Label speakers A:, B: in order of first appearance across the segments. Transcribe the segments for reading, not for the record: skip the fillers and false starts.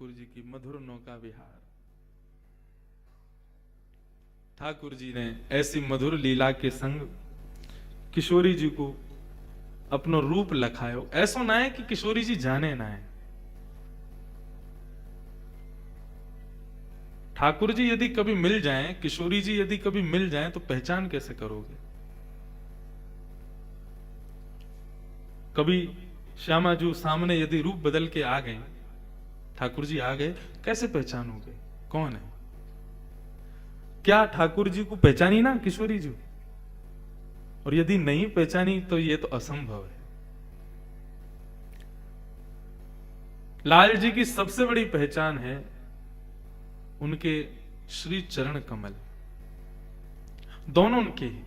A: ठाकुर जी की मधुर नौका विहार। ठाकुर जी ने ऐसी मधुर लीला के संग किशोरी जी को अपनो रूप लखायो। ऐसो ना है कि किशोरी जी जाने ना है। ठाकुर जी यदि कभी मिल जाएं, किशोरी जी यदि कभी मिल जाएं, तो पहचान कैसे करोगे? कभी श्यामा जी सामने यदि रूप बदल के आ गए, ठाकुर जी आ गए, कैसे पहचानोगे कौन है? क्या ठाकुर जी को पहचानी ना किशोरी जी? और यदि नहीं पहचानी तो ये तो असंभव है। लाल जी की सबसे बड़ी पहचान है उनके श्री चरण कमल, दोनों उनके ही।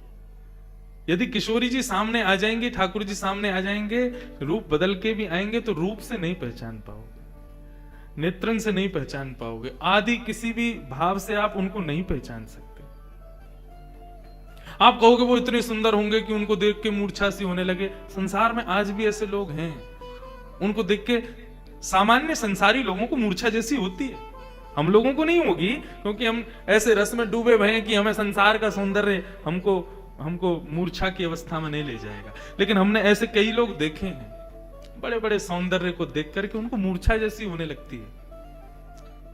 A: यदि किशोरी जी सामने आ जाएंगे, ठाकुर जी सामने आ जाएंगे, रूप बदल के भी आएंगे, तो रूप से नहीं पहचान पाओगे, नेत्रन से नहीं पहचान पाओगे, आदि किसी भी भाव से आप उनको नहीं पहचान सकते। आप कहोगे वो इतने सुंदर होंगे कि उनको देख के मूर्छा सी होने लगे। संसार में आज भी ऐसे लोग हैं, उनको देख के सामान्य संसारी लोगों को मूर्छा जैसी होती है। हम लोगों को नहीं होगी, क्योंकि हम ऐसे रस में डूबे हुए हैं कि हमें संसार का सौंदर्य हमको मूर्छा की अवस्था में नहीं ले जाएगा। लेकिन हमने ऐसे कई लोग देखे हैं, बड़े बड़े सौंदर्य को देख करके उनको मूर्छा जैसी होने लगती है।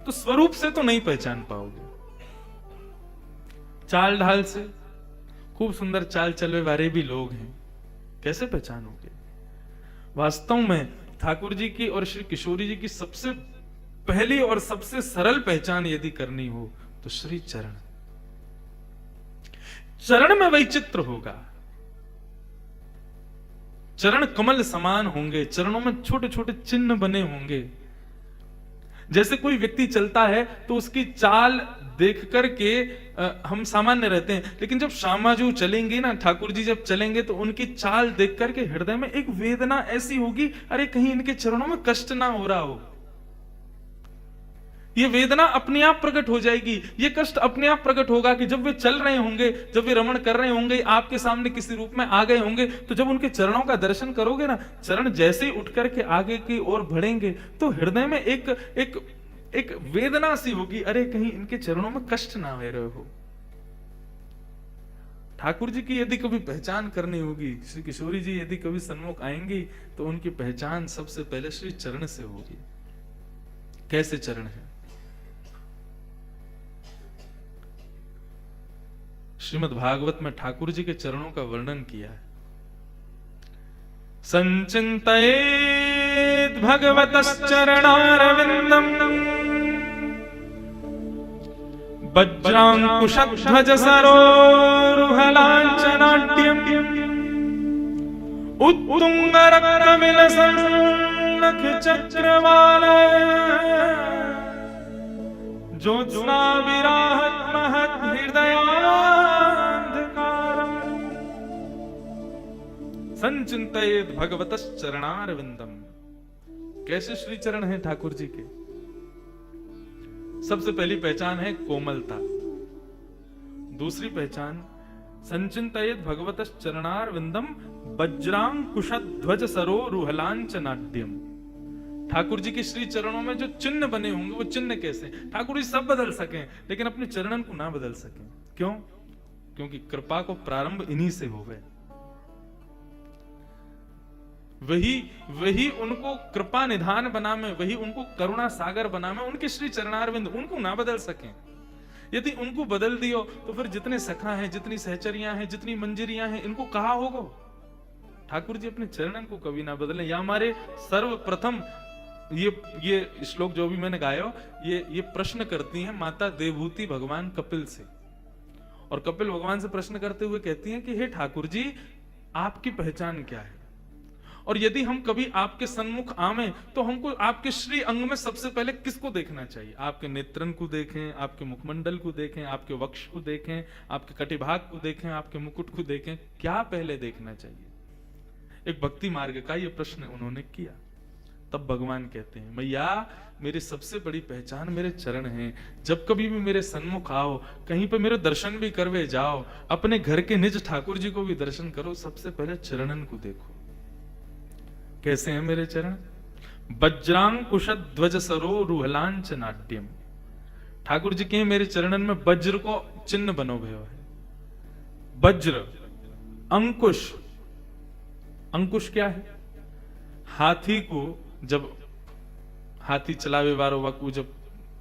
A: तो स्वरूप से तो नहीं पहचान पाओगे, चाल ढाल से, खूब सुंदर चाल चलने वाले भी लोग हैं, कैसे पहचानोगे? वास्तव में ठाकुर जी की और श्री किशोरी जी की सबसे पहली और सबसे सरल पहचान यदि करनी हो तो श्री चरण। चरण में वैचित्र होगा, चरण कमल समान होंगे, चरणों में छोटे छोटे चिन्ह बने होंगे। जैसे कोई व्यक्ति चलता है तो उसकी चाल देख करके हम सामान्य रहते हैं, लेकिन जब श्यामा जी चलेंगे ना, ठाकुर जी जब चलेंगे, तो उनकी चाल देख करके हृदय में एक वेदना ऐसी होगी, अरे कहीं इनके चरणों में कष्ट ना हो रहा हो। ये वेदना अपने आप प्रकट हो जाएगी, ये कष्ट अपने आप प्रकट होगा कि जब वे चल रहे होंगे, जब वे रमण कर रहे होंगे, आपके सामने किसी रूप में आ गए होंगे, तो जब उनके चरणों का दर्शन करोगे ना, चरण जैसे ही उठ करके आगे की ओर बढ़ेंगे, तो हृदय में एक वेदना सी होगी, अरे कहीं इनके चरणों में कष्ट ना हो रहे हो। ठाकुर जी की यदि कभी पहचान करनी होगी, श्री किशोरी जी यदि कभी सन्मुख आएंगी, तो उनकी पहचान सबसे पहले श्री चरण से होगी। कैसे चरण है? श्रीमद् भागवत में ठाकुर जी के चरणों का वर्णन किया है। संचिन्तयेत् भगवतश्चरणारविन्दम् वज्रांकुशध्वज सरोरुहलाञ्छनाट्यम् उत्तुङ्गरक्तविलसन्नख चक्रवाल ज्योत्स्ना विराहत् महत् हृदयान्धकारम् संचिन्तयेत् भगवतश्चरणारविन्दम्। कैसे श्री चरण हैं ठाकुर जी के? सबसे पहली पहचान है कोमलता, दूसरी पहचान संचिन्तयेत् भगवतश्चरणारविन्दम् वज्रांकुशध्वज सरोरुहलाञ्छनाट्यम्। ठाकुर जी के श्री चरणों में जो चिन्ह बने होंगे, वो चिन्ह कैसे? ठाकुर जी सब बदल सकें, लेकिन अपने चरणन को ना बदल सकें। क्यों? क्योंकि कृपा को प्रारंभ इन्हीं से हो गए। वही उनको कृपा निधान बना में, वही उनको करुणा सागर बना में, उनके श्री चरणारविंद उनको ना बदल सकें। यदि उनको बदल दियो तो फिर जितने सखा हैं, जितनी सहचरियां हैं, जितनी मंजरियां हैं, इनको कहा होगा? ठाकुर जी अपने चरणन को कभी ना बदले। या हमारे सर्वप्रथम ये श्लोक जो भी मैंने गाया, ये प्रश्न करती हैं माता देवहूति भगवान कपिल से, और कपिल भगवान से प्रश्न करते हुए कहती हैं कि हे ठाकुर जी, आपकी पहचान क्या है? और यदि हम कभी आपके सन्मुख आवे तो हमको आपके श्री अंग में सबसे पहले किसको देखना चाहिए? आपके नेत्रन को देखें, आपके मुखमंडल को देखें, आपके वक्ष को देखें, आपके कटिभाग को देखें, आपके मुकुट को देखें, क्या पहले देखना चाहिए? एक भक्ति मार्ग का ये प्रश्न उन्होंने किया। तब भगवान कहते हैं, मैया मेरी सबसे बड़ी पहचान मेरे चरण हैं। जब कभी भी मेरे सन्मुख आओ, कहीं पे मेरे दर्शन भी करवे जाओ, अपने घर के निज ठाकुर जी को भी दर्शन करो, सबसे पहले चरणन को देखो। कैसे हैं मेरे चरण? वज्रांकुश ध्वज सरो रुहलांच नाट्यम। ठाकुर जी के मेरे चरणन में वज्र को चिन्ह बनो भयो है। वज्र, अंकुश, अंकुश क्या है? हाथी को जब हाथी चलावे वारो वाकू जब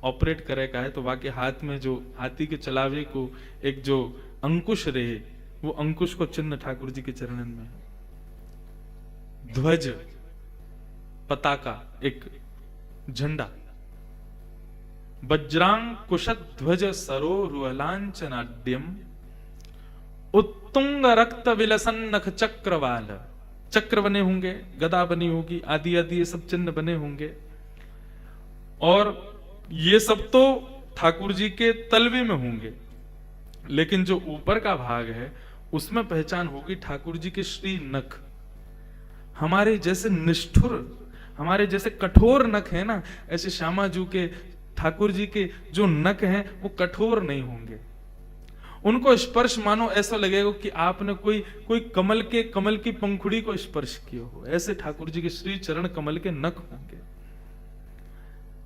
A: ऑपरेट करे का है तो वाके हाथ में जो हाथी के चलावे को एक जो अंकुश रहे, वो अंकुश को चिन्ह ठाकुर जी के चरणन में है। ध्वज, पताका, एक झंडा। वज्रांकुश ध्वज सरो रुहलांचनाड्यम उत्तुंग रक्त विलसन नख चक्रवाल। चक्र बने होंगे, गदा बनी होगी, आदि आदि ये सब चिन्ह बने होंगे। और ये सब तो ठाकुर जी के तलवे में होंगे, लेकिन जो ऊपर का भाग है उसमें पहचान होगी ठाकुर जी के श्री नख। हमारे जैसे निष्ठुर, हमारे जैसे कठोर नख है ना, ऐसे श्यामाजू के, ठाकुर जी के जो नख हैं वो कठोर नहीं होंगे। उनको स्पर्श मानो ऐसा लगेगा कि आपने कोई कमल की पंखुड़ी को स्पर्श किया हो। ऐसे ठाकुर जी के श्री चरण कमल के नख होंगे।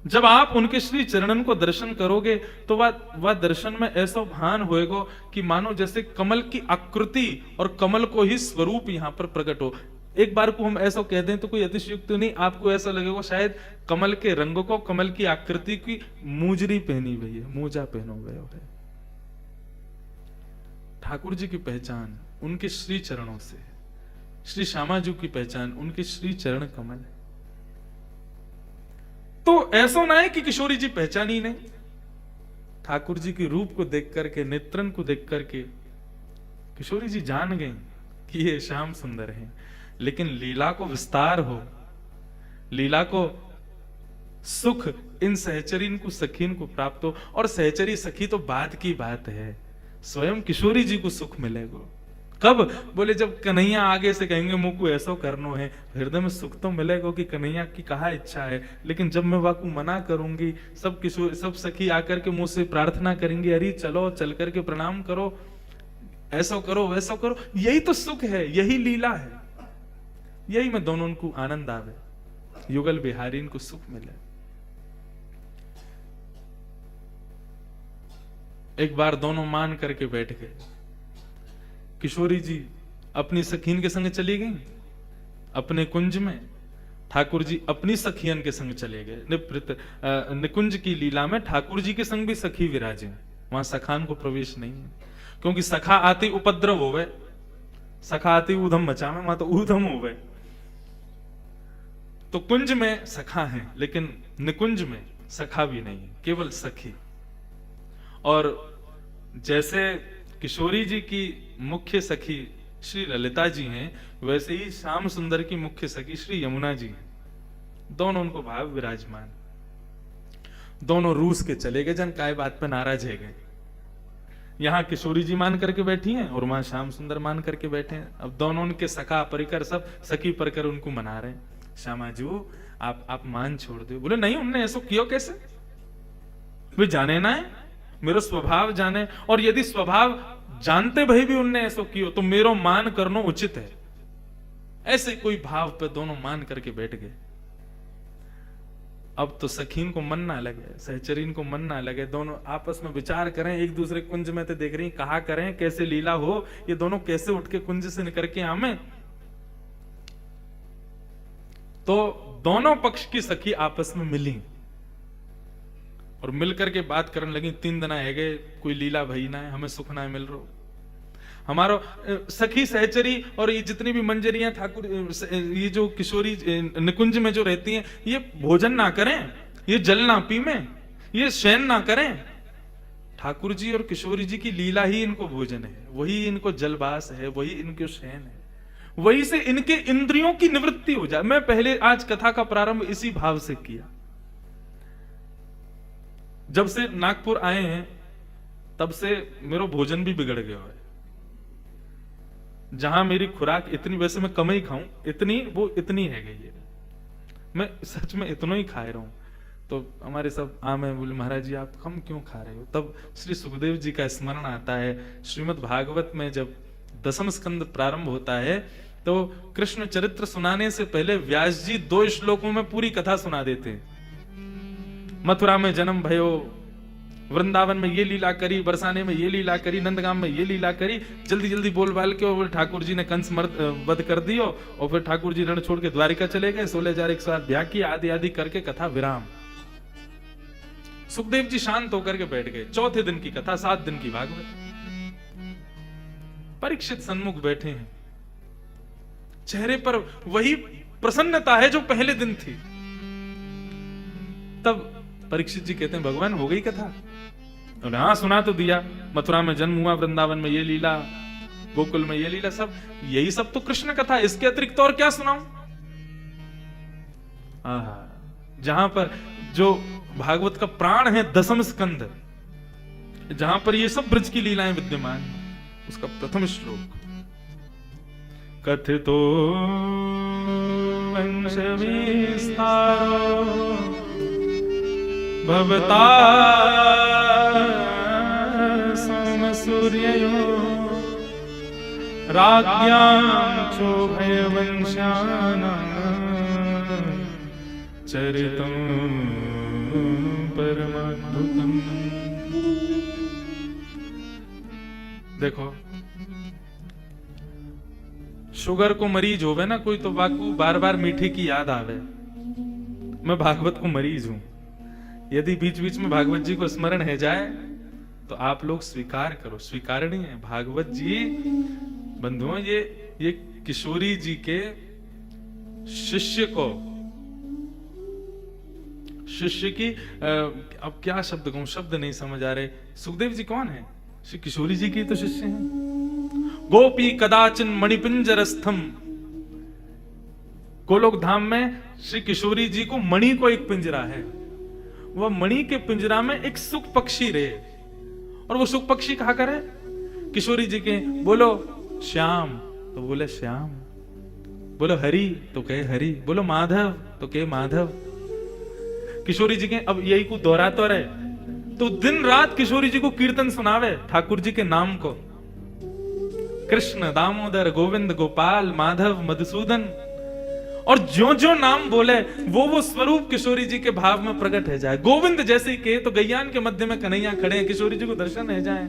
A: जब आप उनके श्री चरणन को दर्शन करोगे तो वह दर्शन में ऐसा भान होएगा कि मानो जैसे कमल की आकृति और कमल को ही स्वरूप यहां पर प्रकट हो। एक बार को हम ऐसा कह दें तो कोई अतिशयोक्ति नहीं, आपको ऐसा लगेगा शायद कमल के रंग को, कमल की आकृति की मूजरी पहनी हुई है, मूजा पहनो गए है। ठाकुर जी की पहचान उनके श्री चरणों से, श्री श्यामाजू की पहचान उनके श्री चरण कमल है। तो ऐसा ना है कि किशोरी जी पहचानी नहीं। ठाकुर जी के रूप को देख करके, नेत्रन को देख करके किशोरी जी जान गई कि ये श्याम सुंदर हैं। लेकिन लीला को विस्तार हो, लीला को सुख इन सहचरीन को, सखीन को प्राप्त हो। और सहचरी सखी तो बात की बात है, स्वयं किशोरी जी को सुख मिलेगा। कब? बोले जब कन्हैया आगे से कहेंगे मुंह को ऐसा करनो है, हृदय में सुख तो मिलेगा कि कन्हैया की कहा इच्छा है। लेकिन जब मैं वाकू मना करूंगी, सब किशोर, सब सखी आकर के मुझसे प्रार्थना करेंगे, अरे चलो चल करके प्रणाम करो, ऐसा करो वैसा करो। यही तो सुख है, यही लीला है, यही में दोनों को आनंद आवे, युगल बिहारी इनको सुख मिले। एक बार दोनों मान करके बैठ गए। किशोरी जी अपनी सखीन के संग चली गई अपने कुंज में, ठाकुर जी अपनी सखियन के संग चले गए। निकुंज की लीला में ठाकुर जी के संग भी सखी विराजे, वहां सखान को प्रवेश नहीं है, क्योंकि सखा आती उपद्रव होवे, सखा आती ऊधम मचावे, वहां तो ऊधम होवे। तो कुंज में सखा है, लेकिन निकुंज में सखा भी नहीं है, केवल सखी। और जैसे किशोरी जी की मुख्य सखी श्री ललिता जी हैं, वैसे ही श्याम सुंदर की मुख्य सखी श्री यमुना जी हैं। दोनों उनको भाव विराजमान। दोनों रूस के चले गए, जन काय बात पे नाराज है गए। यहां किशोरी जी मान करके बैठी हैं और वहां श्याम सुंदर मान करके बैठे हैं। अब दोनों उनके सखा परिकर सब सखी परकर उनको मना रहे हैं। श्यामाजू आप मान छोड़ दो। बोले नहीं, उनने ऐसा किया कैसे? वे जाने ना है, मेरा स्वभाव जाने, और यदि स्वभाव जानते भाई भी उनने ऐसा किया तो मेरो मान करना उचित है। ऐसे कोई भाव पे दोनों मान करके बैठ गए। अब तो सखीन को मन ना लगे, सहचरीन को मन ना लगे, दोनों आपस में विचार करें। एक दूसरे कुंज में तो देख रही कहा करें कैसे लीला हो, ये दोनों कैसे उठ के कुंज से निकल के आवे। तो दोनों पक्ष की सखी आपस में मिली और मिलकर के बात करने लगी। 3 दिन है गए, कोई लीला भई ना है, हमें सुख ना मिल रहा। हमारो सखी सहचरी और ये जितनी भी मंजरियां ठाकुर, ये जो किशोरी निकुंज में जो रहती हैं, ये भोजन ना करें, ये जल ना पी में, ये शयन ना करें। ठाकुर जी और किशोरी जी की लीला ही इनको भोजन है, वही इनको जलवास है, वही इनको शयन है, वही से इनके इंद्रियों की निवृत्ति हो जाए। मैं पहले आज कथा का प्रारंभ इसी भाव से किया। जब से नागपुर आए हैं तब से मेरा भोजन भी बिगड़ गया है। जहां मेरी खुराक इतनी, वैसे मैं कम ही खाऊं, इतनी वो इतनी है गई है, मैं सच में इतना ही खा रहा हूं। तो हमारे सब आम है, बोले महाराज जी आप कम क्यों खा रहे हो? तब श्री सुखदेव जी का स्मरण आता है। श्रीमद् भागवत में जब 10वें स्कंद प्रारंभ होता है तो कृष्ण चरित्र सुनाने से पहले व्यास जी 2 श्लोकों में पूरी कथा सुना देते हैं। मथुरा में जन्म भयो, वृंदावन में ये लीला करी, बरसाने में ये लीला करी, नंदगाम में ये लीला करी, जल्दी जल्दी बोल बाल के, और ठाकुर जी ने कंस वध कर दियो, और फिर ठाकुर जी रण छोड़ के द्वारिका चले गए, 16,108 ब्याह की, आदि आदि करके कथा विराम। सुखदेव जी शांत होकर के बैठ गए। चौथे दिन की कथा, 7 दिन की भागवत। परीक्षित सन्मुख बैठे हैं, चेहरे पर वही प्रसन्नता है जो पहले दिन थी। तब परीक्षित जी कहते हैं, भगवान हो गई कथा? उन्होंने हाँ सुना तो दिया, मथुरा में जन्म हुआ, वृंदावन में ये लीला, गोकुल में ये लीला, सब यही सब तो कृष्ण कथा, इसके अतिरिक्त और क्या सुनाऊं? जहां पर जो भागवत का प्राण है, 10वें स्कंद, जहां पर ये सब ब्रज की लीलाएं विद्यमान है, उसका प्रथम श्लोक, कथितो वंश विस्तारो भवता सोम सूर्ययो राज्ञां चोभय वंशानां चरितं परमाद्भुतम्। देखो, शुगर को मरीज होवे ना कोई, तो वाकू बार बार मीठे की याद आवे। मैं भागवत को मरीज हूं, यदि बीच बीच में भागवत जी को स्मरण है जाए तो आप लोग स्वीकार करो, स्वीकारणी है। भागवत जी बंधुओं, ये किशोरी जी के शिष्य को, शिष्य की अब क्या शब्द कहूं, शब्द नहीं समझ आ रहे। सुखदेव जी कौन है? श्री किशोरी जी की तो शिष्य हैं। गोपी कदाचिन मणिपिंजरस्थम, गोलोक धाम में श्री किशोरी जी को मणि को एक पिंजरा है, वह मणि के पिंजरा में एक सुख पक्षी रहे, और वो सुख पक्षी कहा करे किशोरी जी के, बोलो श्याम तो बोले श्याम, बोलो हरि तो कहे हरि, बोलो माधव तो कहे माधव। किशोरी जी के अब यही को दोहराते रहे, तो दिन रात किशोरी जी को कीर्तन सुनावे ठाकुर जी के नाम को, कृष्ण दामोदर गोविंद गोपाल माधव मधुसूदन, और जो जो नाम बोले वो स्वरूप किशोरी जी के भाव में प्रकट है जाए। गोविंद जैसे ही कहे तो गैयान के मध्य में कन्हैया खड़े हैं, किशोरी जी को दर्शन है जाए।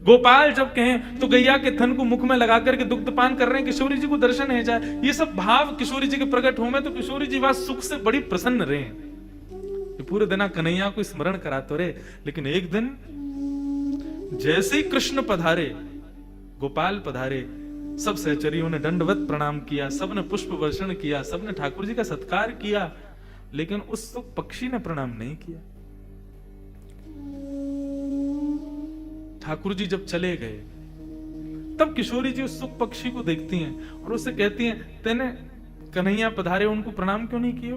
A: गोपाल जब कहें तो गैया के थन को मुख में लगा करके दुग्धपान कर रहे हैं, किशोरी जी को दर्शन है जाए। ये सब भाव किशोरी जी के प्रकट हो में तो किशोरी जी वह सुख से बड़ी प्रसन्न रहे। ये पूरे दिन कन्हैया को स्मरण कराते रहे। लेकिन एक दिन जैसे ही कृष्ण पधारे, गोपाल पधारे, सब सहचरियों ने दंडवत प्रणाम किया, सबने पुष्प वर्षण किया, सबने ठाकुर जी का सत्कार किया, लेकिन उस सुख पक्षी ने प्रणाम नहीं किया। ठाकुर जी जब चले गए तब किशोरी जी उस सुख पक्षी को देखती हैं और उससे कहती हैं, तेने कन्हैया पधारे उनको प्रणाम क्यों नहीं किया?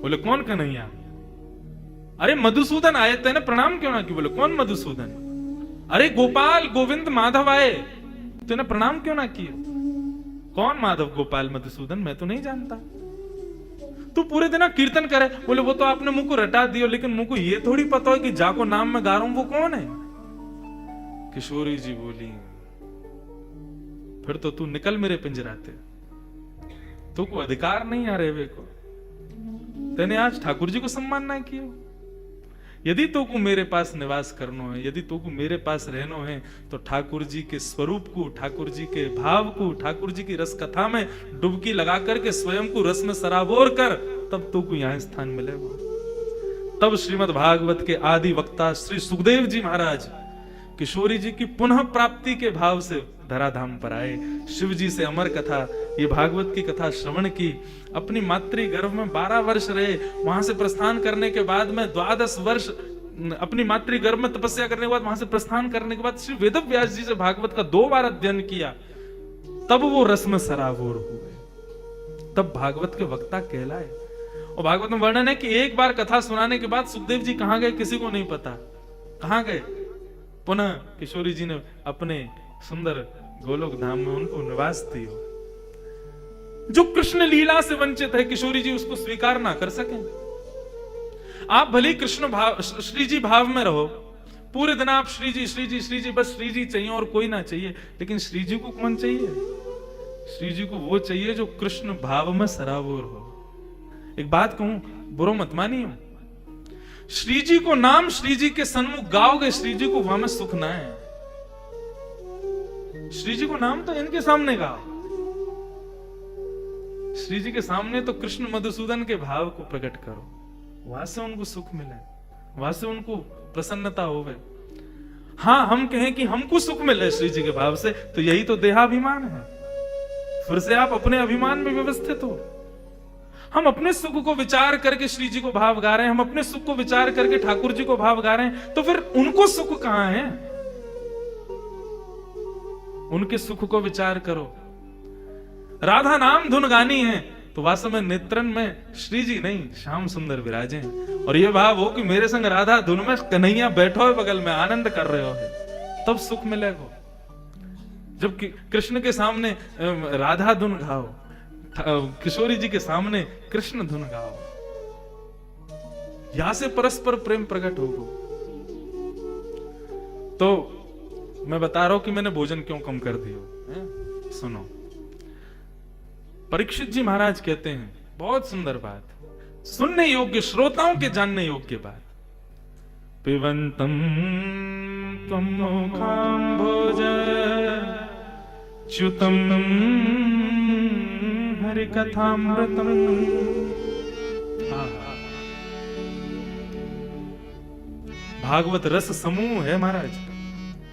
A: बोले कौन कन्हैया? अरे मधुसूदन आए, तेने प्रणाम क्यों ना किया? बोले कौन मधुसूदन? अरे गोपाल गोविंद माधव आए, तूने प्रणाम क्यों ना किया? कौन माधव गोपाल मधुसूदन? मैं तो नहीं जानता। तू पूरे दिन कीर्तन करे। बोले वो तो आपने मुंह को रटा दियो, लेकिन मुंह को ये थोड़ी पता है कि जाको नाम में गा रहा हूं वो कौन है। किशोरी जी बोली, फिर तो तू निकल मेरे पिंजराते, तू को अधिकार नहीं आ रहे वे को, तेने आज ठाकुर जी को सम्मान ना किया। यदि तो को मेरे पास निवास करनो है, यदि तो को मेरे पास रहनो है, तो ठाकुर जी के स्वरूप को, ठाकुर जी के भाव को, ठाकुर जी की रस कथा में डुबकी लगा करके स्वयं को रस में सराबोर कर, तब तो को यहाँ स्थान मिलेगा। तब श्रीमद् भागवत के आदि वक्ता श्री सुखदेव जी महाराज किशोरी जी की पुनः प्राप्ति के भाव से धराधाम पर आए। शिव जी से अमर कथा, ये भागवत की कथा श्रवण की। अपनी मातृ गर्भ में 12 वर्ष रहे, वहां से प्रस्थान करने के बाद में 12 वर्ष अपनी मातृ गर्भ में तपस्या करने के बाद, वहां से प्रस्थान करने के बाद श्री वेदव्यास जी से भागवत का 2 बार अध्ययन किया, तब वो रस में सराबोर हुए, तब भागवत के वक्ता कहलाए। और भागवत में वर्णन है कि एक बार कथा सुनाने के बाद सुखदेव जी कहां गए किसी को नहीं पता, कहां गए। पुनः किशोरी जी ने अपने सुंदर गोलोक धाम में उनको निवास दियो। जो कृष्ण लीला से वंचित है, किशोरी जी उसको स्वीकार ना कर सके। आप भले कृष्ण भाव, श्री जी भाव में रहो, पूरे दिन आप श्री जी श्री जी श्री जी, बस श्री जी चाहिए और कोई ना चाहिए, लेकिन श्री जी को कौन चाहिए? श्री जी को वो चाहिए जो कृष्ण भाव में सराबोर हो। एक बात कहूं, बुरो मत मानियो, श्री जी को नाम श्री जी के सन्मुख गाओगे, श्री जी को वहां में सुख ना है। श्री जी को नाम तो इनके सामने गाओ, श्री जी के सामने तो कृष्ण मधुसूदन के भाव को प्रकट करो, वहां से उनको सुख मिले, वहां से उनको प्रसन्नता होवे। हाँ, हम कहें कि हमको सुख मिले श्री जी के भाव से, तो यही तो देहाभिमान है। फिर से आप अपने अभिमान में व्यवस्थित हो। हम अपने सुख को विचार करके श्री जी को भाव गा रहे हैं, हम अपने सुख को विचार करके ठाकुर जी को भाव गा रहे हैं, तो फिर उनको सुख कहां है? उनके सुख को विचार करो। राधा नाम धुन गानी है तो वास्तव में नेत्रन में श्री जी नहीं, श्याम सुंदर विराजे, और ये भाव हो कि मेरे संग राधा धुन में कन्हैया बैठो है बगल में, आनंद कर रहे हो है, तब सुख मिलेगा। जब कृष्ण के सामने राधा धुन गाओ, किशोरी जी के सामने कृष्ण धुन गाओ, यहां से परस्पर प्रेम प्रकट होगा। तो मैं बता रहा हूं कि मैंने भोजन क्यों कम कर दिया। सुनो, परीक्षित जी महाराज कहते हैं बहुत सुंदर बात, सुनने योग्य, श्रोताओं के जानने योग्य बात। पिबंतम त्वं मुखाम्भोज च्युतम हरि कथामृतम। भागवत रस समूह है महाराज,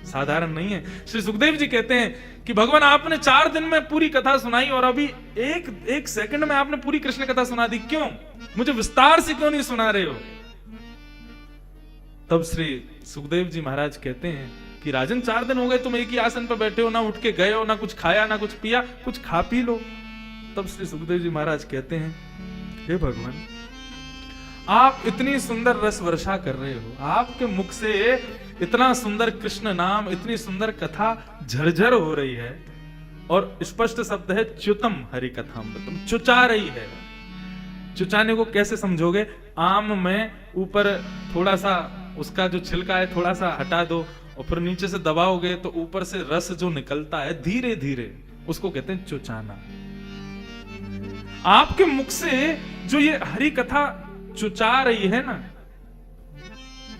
A: साधारण नहीं है। श्री सुखदेव जी कहते हैं कि भगवान आपने 4 दिन में पूरी कथा सुनाई और अभी एक सेकंड में आपने पूरी कृष्ण कथा सुना दी, क्यों? मुझे विस्तार से क्यों नहीं सुना रहे हो? तब श्री सुखदेव जी महाराज कहते हैं कि राजन 4 दिन हो गए तुम एक ही आसन पर बैठे हो, ना उठ के गए हो, ना कुछ खाया ना कुछ पिया, कुछ खा पी लो। तब श्री सुखदेव जी महाराज कहते हैं, हे भगवान, आप इतनी सुंदर रस वर्षा कर रहे हो, आपके मुख से इतना सुंदर कृष्ण नाम, इतनी सुंदर कथा झरझर हो रही है, और स्पष्ट शब्द है च्युतम हरि कथामृतम, चुचा रही है। चुचाने को कैसे समझोगे? आम में ऊपर थोड़ा सा उसका जो छिलका है थोड़ा सा हटा दो और फिर नीचे से दबाओगे तो ऊपर से रस जो निकलता है धीरे धीरे, उसको कहते हैं चुचाना। आपके मुख से जो ये हरि कथा चुचा रही है ना,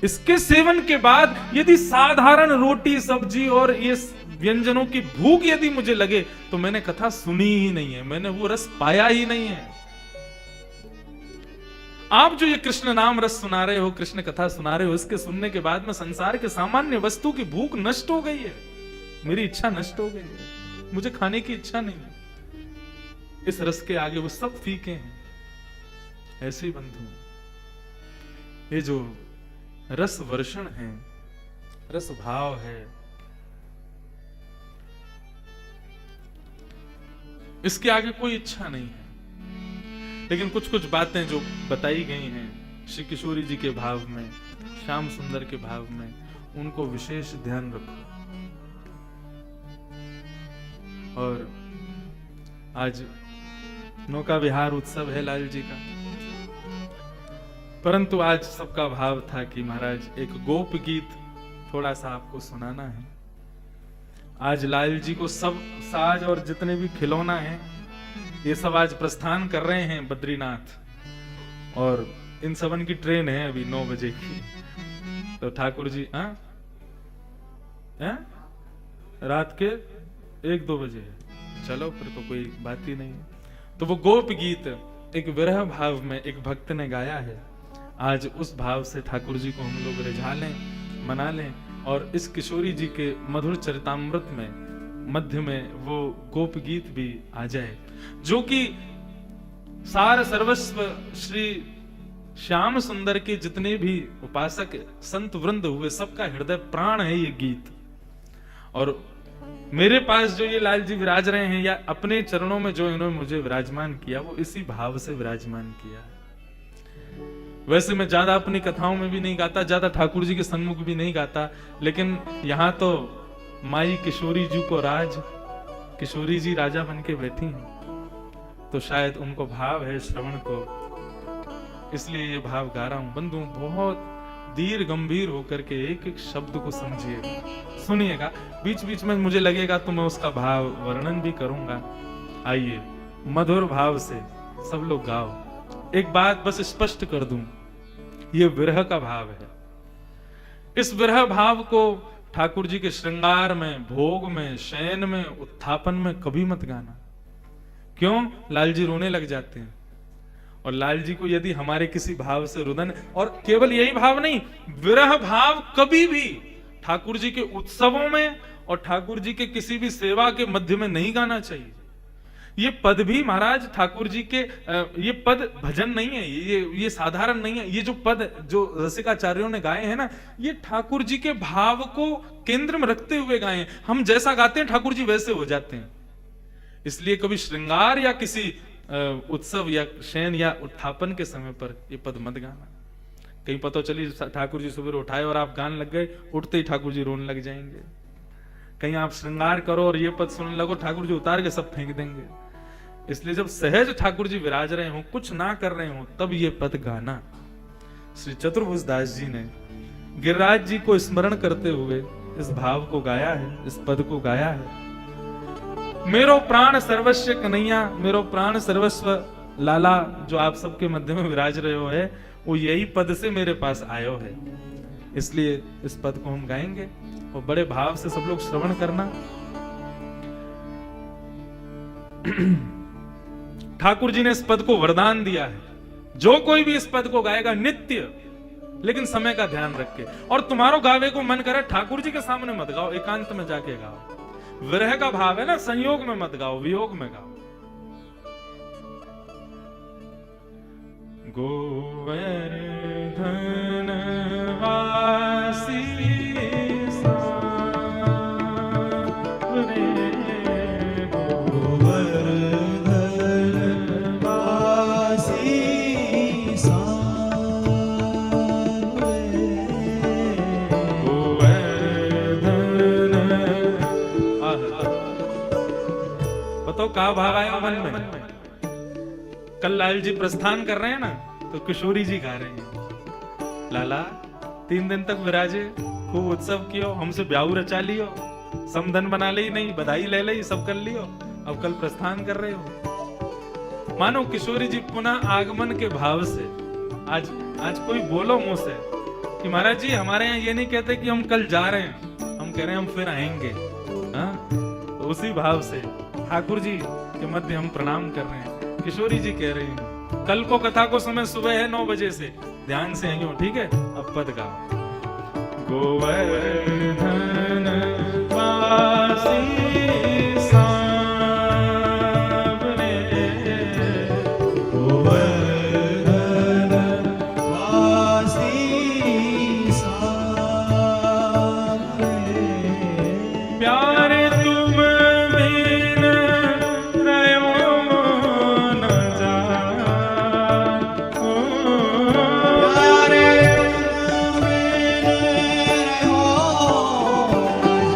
A: इसके सेवन के बाद यदि साधारण रोटी सब्जी और ये व्यंजनों की भूख यदि मुझे लगे तो मैंने कथा सुनी ही नहीं है, मैंने वो रस पाया ही नहीं है। आप जो ये कृष्ण नाम रस सुना रहे हो, कृष्ण कथा सुना रहे हो, इसके सुनने के बाद में संसार के सामान्य वस्तु की भूख नष्ट हो गई है, मेरी इच्छा नष्ट हो गई है, मुझे खाने की इच्छा नहीं है। इस रस के आगे वो सब फीके हैं। ऐसे ही बंधु, ये जो रस वर्षण है, रस भाव है, इसके आगे कोई इच्छा नहीं है। लेकिन कुछ कुछ बातें जो बताई गई हैं श्री किशोरी जी के भाव में, श्याम सुंदर के भाव में, उनको विशेष ध्यान रखो। और आज नौका विहार उत्सव है लाल जी का, परंतु आज सबका भाव था कि महाराज एक गोप गीत थोड़ा सा आपको सुनाना है। आज लाल जी को सब साज और जितने भी खिलौना है ये सब आज प्रस्थान कर रहे हैं बद्रीनाथ, और इन सबन की ट्रेन है अभी 9 बजे की। तो ठाकुर जी रात के 1-2 बजे है, चलो फिर तो कोई बात ही नहीं है। तो वो गोप गीत एक विरह भाव में एक भक्त ने गाया है, आज उस भाव से ठाकुर जी को हम लोग रिझा लें, मना लें, और इस किशोरी जी के मधुर चरितामृत में मध्य में वो गोप गीत भी आ जाए, जो कि सार सर्वस्व श्री श्याम सुंदर के जितने भी उपासक संत वृंद हुए, सबका हृदय प्राण है ये गीत। और मेरे पास जो ये लाल जी विराज रहे हैं, या अपने चरणों में जो इन्होंने मुझे विराजमान किया, वो इसी भाव से विराजमान किया है। वैसे मैं ज्यादा अपनी कथाओं में भी नहीं गाता, ज्यादा ठाकुर जी के सन्मुख भी नहीं गाता, लेकिन यहाँ तो माई किशोरी जी को राज, किशोरी जी राजा बन के बैठी हैं, तो शायद उनको भाव है श्रवण को, इसलिए ये भाव गा रहा हूं। बंधु, बहुत धीर गंभीर होकर के एक एक शब्द को समझिएगा, सुनिएगा। बीच बीच में मुझे लगेगा तो मैं उसका भाव वर्णन भी करूंगा, आइए मधुर भाव से सब लोग गाओ। एक बात बस स्पष्ट कर दूं, ये विरह का भाव है। इस विरह भाव को ठाकुर जी के श्रृंगार में, भोग में, शयन में, उत्थापन में कभी मत गाना। क्यों? लाल जी रोने लग जाते हैं। और लाल जी को यदि हमारे किसी भाव से रुदन, और केवल यही भाव नहीं, विरह भाव कभी भी ठाकुर जी के उत्सवों में और ठाकुर जी के किसी भी सेवा के मध्य में नहीं गाना चाहिए। ये पद भी महाराज ठाकुर जी के, ये पद भजन नहीं है, ये साधारण नहीं है। ये जो पद जो रसिकाचार्यों ने गाए हैं ना, ये ठाकुर जी के भाव को केंद्र में रखते हुए गाए हैं। हम जैसा गाते हैं ठाकुर जी वैसे हो जाते हैं। इसलिए कभी श्रृंगार या किसी उत्सव या शयन या उत्थापन के समय पर ये पद मत गाना। कहीं पता चली ठाकुर जी सुबह उठाए और आप गाने लग गए, उठते ही ठाकुर जी रोने लग जाएंगे। कहीं आप श्रृंगार करो और ये पद सुनने लगो, ठाकुर जी उतार के सब फेंक देंगे। इसलिए जब सहज ठाकुर जी विराज रहे हो, कुछ ना कर रहे हो, तब ये पद गाना। श्री चतुर्भुज दास जी ने गिरिराज जी को स्मरण करते हुए इस भाव को गाया है, इस पद को गाया है। मेरो प्राण सर्वस्व कन्हैया, मेरो प्राण सर्वस्व लाला, जो आप सबके मध्य में विराज रहे हो है, वो यही पद से मेरे पास आयो है। इसलिए इस पद को हम गाएंगे और बड़े भाव से सब लोग श्रवण करना। ठाकुर जी ने इस पद को वरदान दिया है, जो कोई भी इस पद को गाएगा नित्य, लेकिन समय का ध्यान रख के। और तुम्हारो गावे को मन करे, ठाकुर जी के सामने मत गाओ, एकांत में जाके गाओ। विरह का भाव है ना, संयोग में मत गाओ, वियोग में गाओ। गोवर्धन वासी सांवरे, गोवर्धन वासी सांवरे, गोवर्धन। बताओ कहा भाव आया मन में? कल लाल जी प्रस्थान कर रहे हैं ना, तो किशोरी जी गा रहे हैं, लाला 3 दिन तक विराजे, खूब उत्सव कियो, हमसे ब्याह रचा लियो, समधन बना ली, नहीं बधाई ले ली, सब कर लियो, अब कल प्रस्थान कर रहे हो। मानो किशोरी जी पुनः आगमन के भाव से आज कोई बोलो मुंह से कि महाराज जी हमारे यहाँ ये नहीं कहते कि हम कल जा रहे हैं, हम कह रहे हैं हम फिर आएंगे। तो उसी भाव से ठाकुर जी के मध्य हम प्रणाम कर रहे हैं। किशोरी जी कह रही हैं, कल को कथा को समय सुबह है 9 बजे से, ध्यान से आइयो, ठीक है? अब पद गाओ। गोवर्धन वासी सांवरे, गोवर्धन वासी सांवरे, प्यारे तुम बिन रहो न जाओ, प्यारे तुम बिन रहो न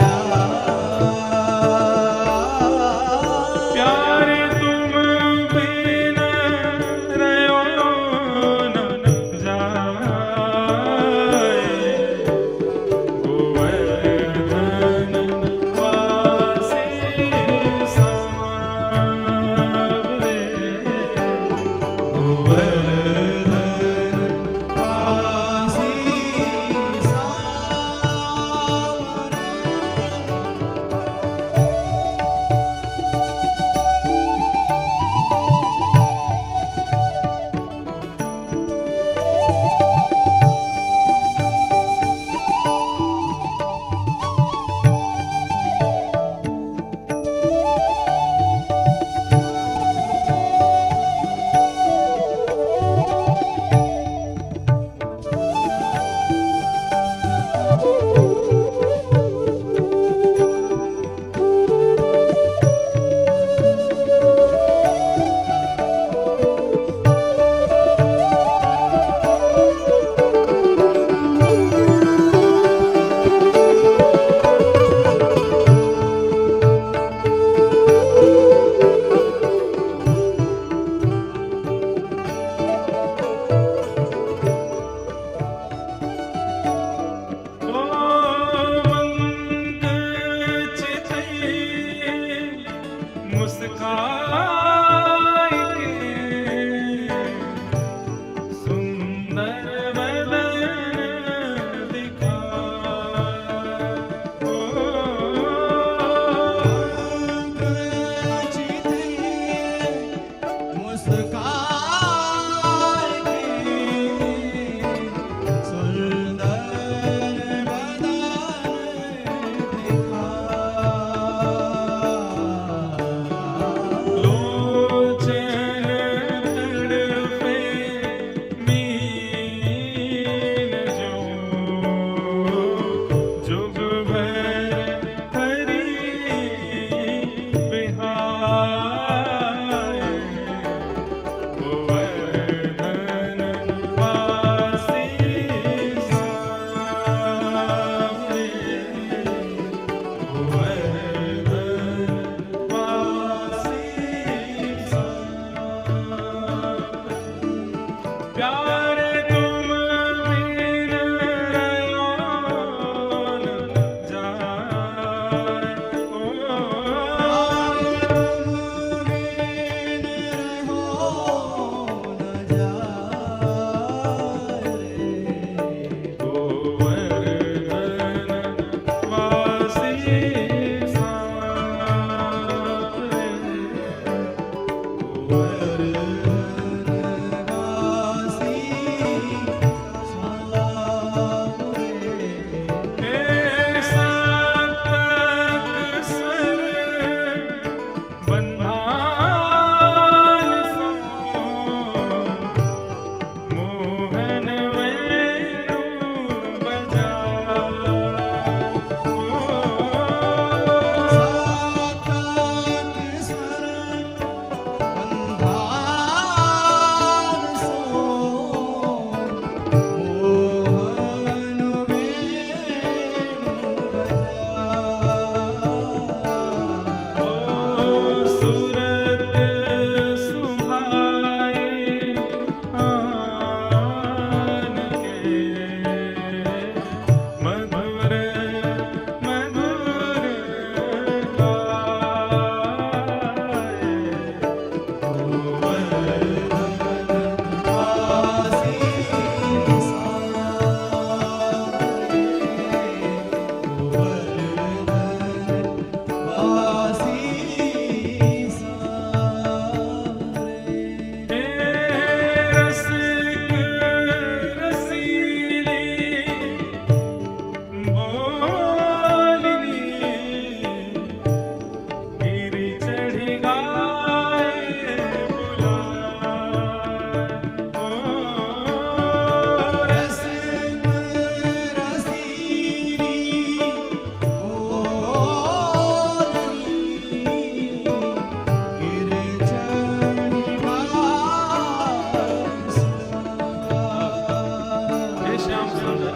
A: श्याम सुंदर,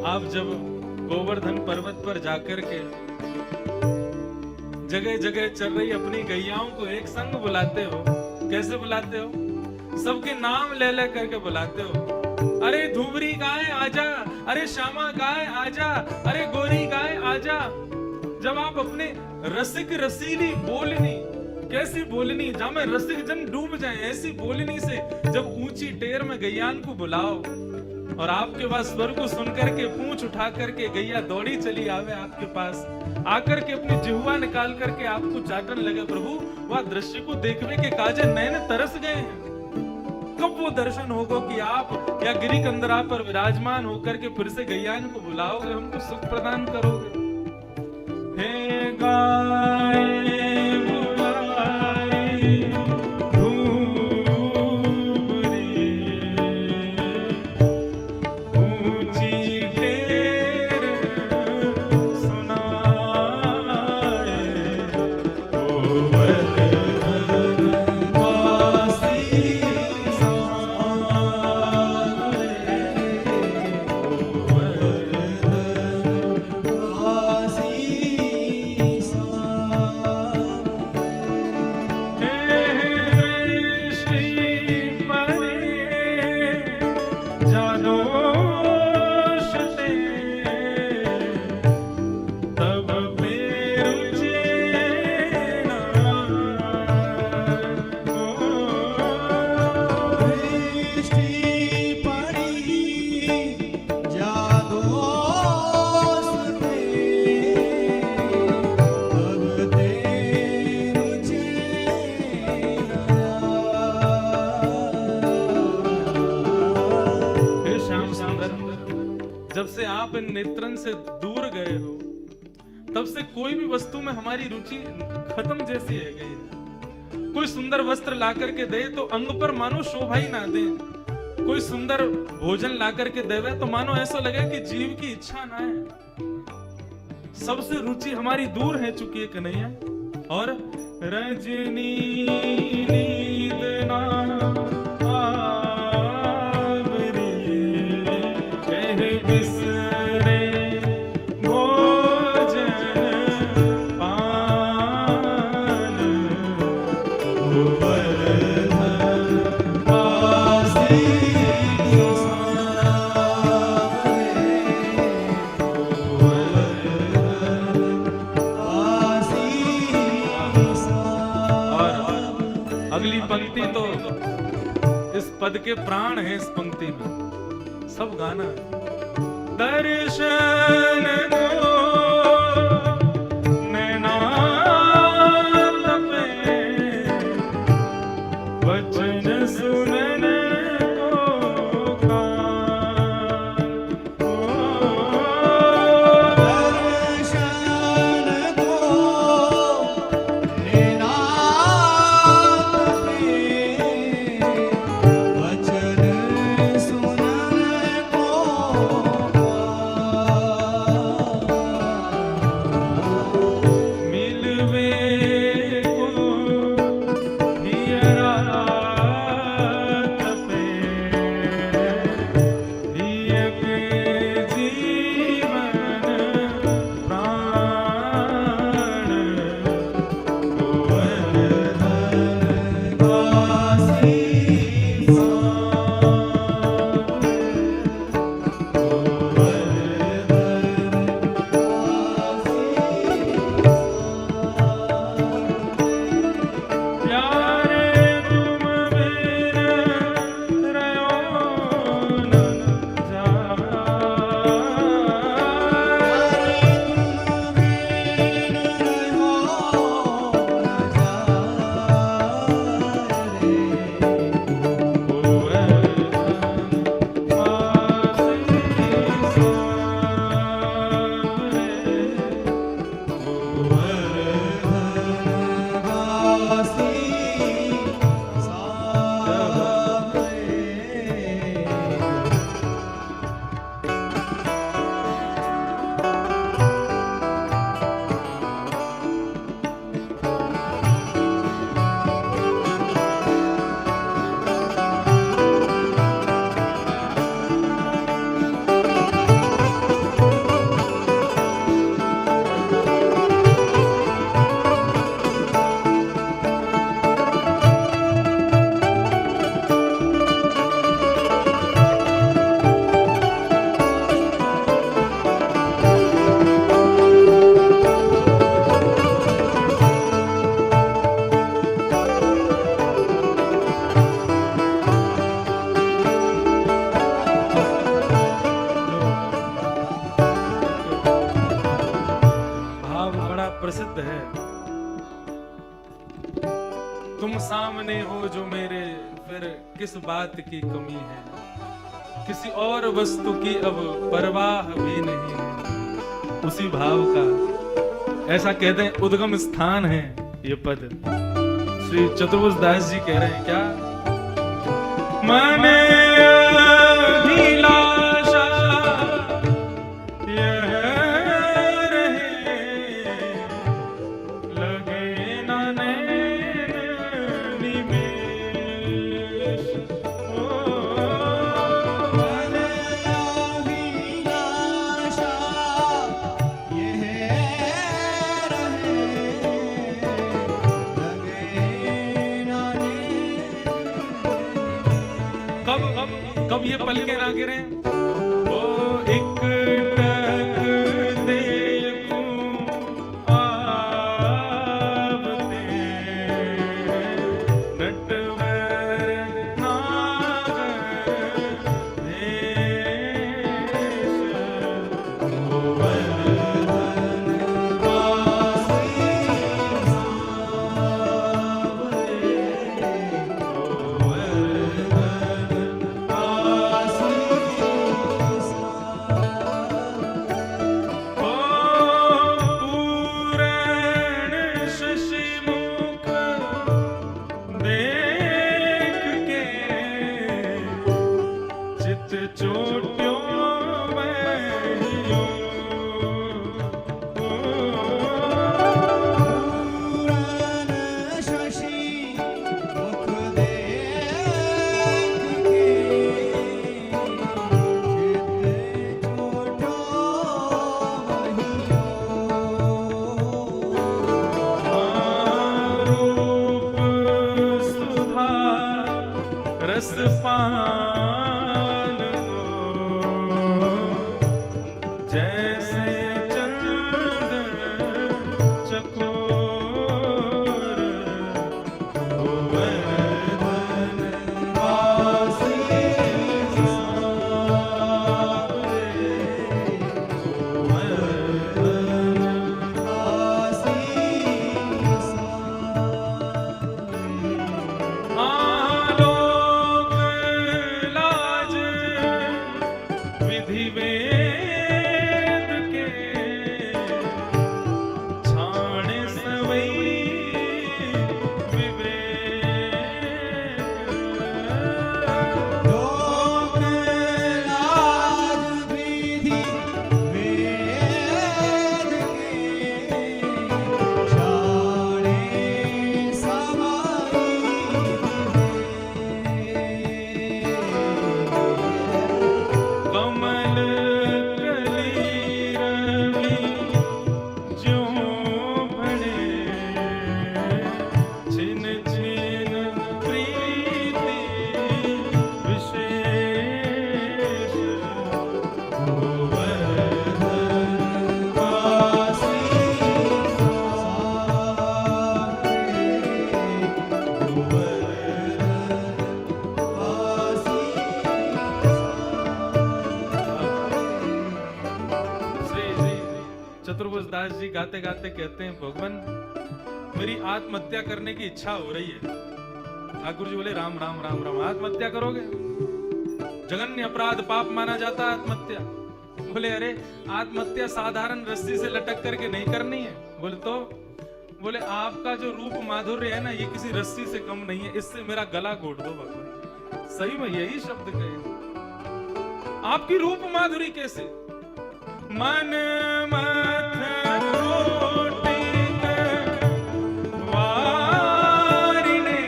A: आप जब गोवर्धन पर्वत पर जाकर के जगह जगह चल रही अपनी गैयाओं को एक संग बुलाते हो, कैसे बुलाते हो? सबके नाम ले ले करके बुलाते हो। अरे धुबरी गाय आजा, अरे श्यामा गाय आजा, अरे गोरी गाय आजा। जब आप अपने रसिक रसीली बोलनी, कैसी बोलनी जहां में रसिक जन डूब जाए, ऐसी बोलनी से जब ऊंची टेर में गैयान को बुलाओ और आपके पास स्वर को सुन करके पूंछ उठा करके गैया दौड़ी चली आवे आपके पास, आकर के अपनी जिह्वा निकाल करके आपको चाटन लगे, प्रभु वह दृश्य को देखने के काजे नैन तरस गए हैं। कब वो दर्शन होगा कि आप या गिरी कंदरा पर विराजमान होकर के फिर से गैयान को बुलाओगे, हमको सुख प्रदान करोगे। हे गाय जब से आप इन नेत्रन से दूर गए हो, तब से कोई भी वस्तु में हमारी रुचि खत्म जैसी है गई। कोई सुंदर वस्त्र ला करके दे तो अंग पर मानो शोभा ही ना दे, कोई सुंदर भोजन ला करके देवे तो मानो ऐसा लगे कि जीव की इच्छा ना है। सबसे रुचि हमारी दूर है चुकी है कन्हैया। और रजनी नींद ना पंक्ति तो इस पद के प्राण है। इस पंक्ति में सब गाना दर्शन दो नैना तपे, वचन सुनने को कान।
B: दर्शन दो नैना
A: और बात है, तुम सामने हो जो मेरे, फिर किस बात की कमी है, किसी और वस्तु की अब परवाह भी नहीं है। उसी भाव का ऐसा कहते हैं उद्गम स्थान है ये पद। श्री चतुर्भुज दास जी कह रहे हैं क्या, मने अभिलाषा यह रहे, लगे न नैन निमेष।
B: मन अभिलाषा यह रहे, लगे न
A: कब ये पलके ना गिरे, ओ एक टक देखूं आवते, नटवर नागर भेष, गोवर्धन
B: वासी
A: पूरण शशि मुख देख के, चित चोट्यों में यूं।
B: पूरन शशि मुख देख के, चित छोटो वहियो।
A: रूप सुधा रस पान हो, जैसे चंदन चकोर, गोवर्धन
B: वासी
A: आलोक लाज विधि वेद के, छाण सवई विवेक।
B: लोक लाज विधि वेद के, शाणे समाई
A: कमल कली रवि ज्यों भणे, छिन छिन प्रीति विशेष,
B: गोवर्धन वासी
A: श्री चतुर्भुज दास जी गाते गाते कहते हैं, भगवान मेरी आत्महत्या करने की इच्छा हो रही है। ठाकुर जी बोले राम राम राम राम, आत्महत्या करोगे? जघन्य अपराध पाप माना जाता है आत्महत्या। बोले अरे आत्महत्या साधारण रस्सी से लटक करके नहीं करनी है। बोले तो? बोले आपका जो रूप माधुर्य है ना, ये किसी रस्सी से कम नहीं है, इससे मेरा गला घोट दो भगवान। सही में यही शब्द कहे, आपकी रूप माधुरी कैसे? मन मथ कोटिक वारिणे,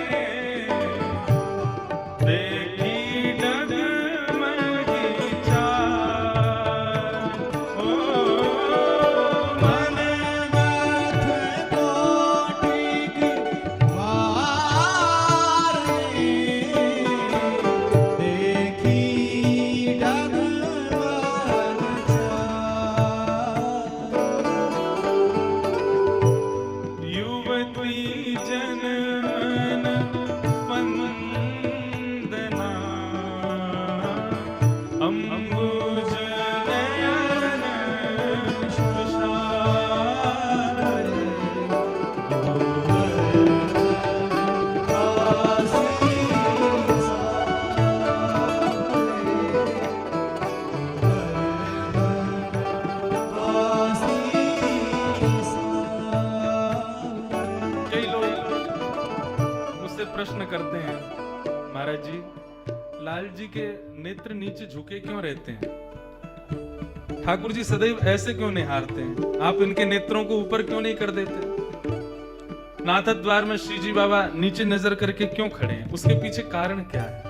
A: देखी डगमगी चाल। ओ
B: मन मथ कोटिक वारिणे, देखी डगमग चाल।
A: प्रश्न करते हैं, महाराज जी लाल जी के नेत्र नीचे झुके क्यों रहते हैं? ठाकुर जी सदैव ऐसे क्यों निहारते हैं? आप इनके नेत्रों को ऊपर क्यों नहीं कर देते? नाथ द्वार में श्री जी बाबा नीचे नजर करके क्यों खड़े हैं? उसके पीछे कारण क्या है?